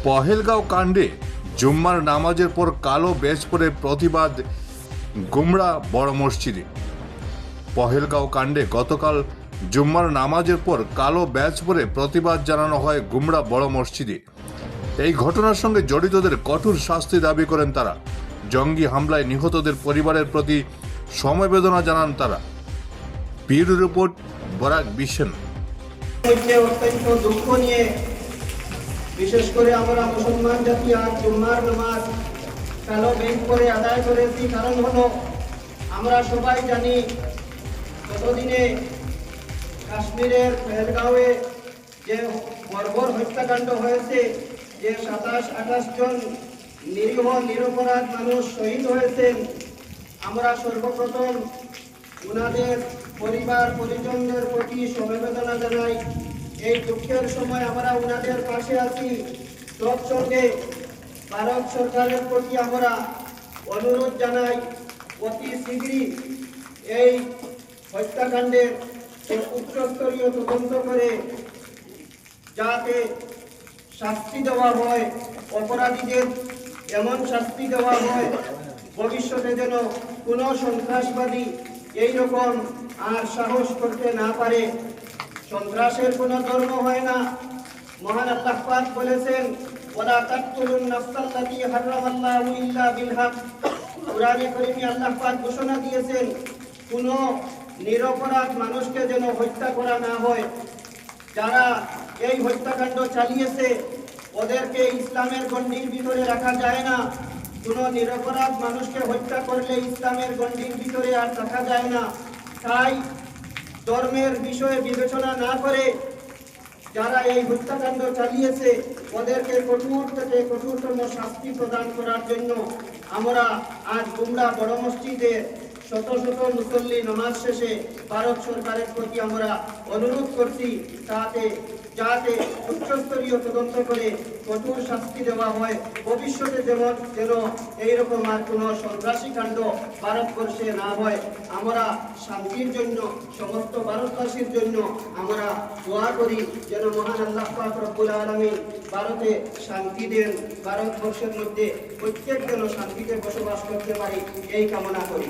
পহেলগাঁও কাণ্ডে জুম্মার নামাজের পর কালো ব্যাজ পরে প্রতিবাদ গুমরা বড় মসজিদে। পহেলগাঁও কাণ্ডে গতকাল জুম্মার নামাজের পর কালো ব্যাজ পরে প্রতিবাদ জানানো হয় গুমরা বড় মসজিদে। এই ঘটনার সঙ্গে জড়িতদের কঠোর শাস্তি দাবি করেন তারা। জঙ্গি হামলায় নিহতদের পরিবারের প্রতি সমবেদনা জানান তারা। Bureau report, Barak vision. অত্যন্ত দুঃখ নিয়ে বিশেষ করে আমরা মুসলমান জাতি আজ জুম্মার নামাজ কালো ব্যাজ পরে আদায় করেছি। কারণ হলো আমরা সবাই জানি গতদিনে কাশ্মীরের পহেলগাঁওয়ে যে বর্বর হত্যাকাণ্ড হয়েছে, যে 27-28 জন নিরীহ নিরপরাধ মানুষ শহীদ হয়েছেন। আমরা সর্বপ্রথম ওনাদের পরিবার পরিজনদের প্রতি সমবেদনা জানাই। এই দুঃখের সময় আমরা ওনাদের পাশে আছি। তৎসঙ্গে ভারত সরকারের প্রতি আমরা অনুরোধ জানাই, অতি শীঘ্রই এই হত্যাকাণ্ডের উচ্চস্তরীয় তদন্ত করে যাতে শাস্তি দেওয়া হয়, অপরাধীদের এমন শাস্তি দেওয়া হয় ভবিষ্যতে যেন কোনো সন্ত্রাসবাদী এইরকম আর সাহস করতে না পারে। সন্ত্রাসের কোনো ধর্ম হয় না। মহান আল্লাহ পাক বলেছেন, ওয়ালা তাকতুলুন নাফসাল্লাতী হারামাল্লাহু ইল্লা বিল হক। কুরআনে কারীমে আল্লাহ পাক ঘোষণা দিয়েছেন, কোনো নিরপরাধ মানুষকে যেন হত্যা করা না হয়। যারা এই হত্যাকাণ্ড চালিয়েছে ওদেরকে ইসলামের গণ্ডির ভিতরে রাখা যায় না। কোনো নিরপরাধ মানুষকে হত্যা করলে ইসলামের গণ্ডির ভিতরে আর রাখা যায় না। তাই ধর্মের বিষয়ে বিবেচনা না করে যারা এই হত্যাকাণ্ড চালিয়েছে ওদেরকে কঠোর থেকে কঠোরতম শাস্তি প্রদান করার জন্য আমরা আজ গুমরা বড় মসজিদে শত শত মুসল্লি নামাজ শেষে ভারত সরকারের প্রতি আমরা অনুরোধ করছি, যাতে উচ্চস্তরীয় তদন্ত করে কঠোর শাস্তি দেওয়া হয়। ভবিষ্যতে যেন এইরকম আর কোনো সন্ত্রাসী কাণ্ড ভারতবর্ষে না হয়। আমরা শান্তির জন্য, সমস্ত ভারতবাসীর জন্য আমরা দোয়া করি যেন মহান আল্লাহ পাক রব্বুল আলামিন ভারতে শান্তি দেন, ভারতবর্ষের মধ্যে প্রত্যেক যেন শান্তিতে বসবাস করতে পারি, এই কামনা করি।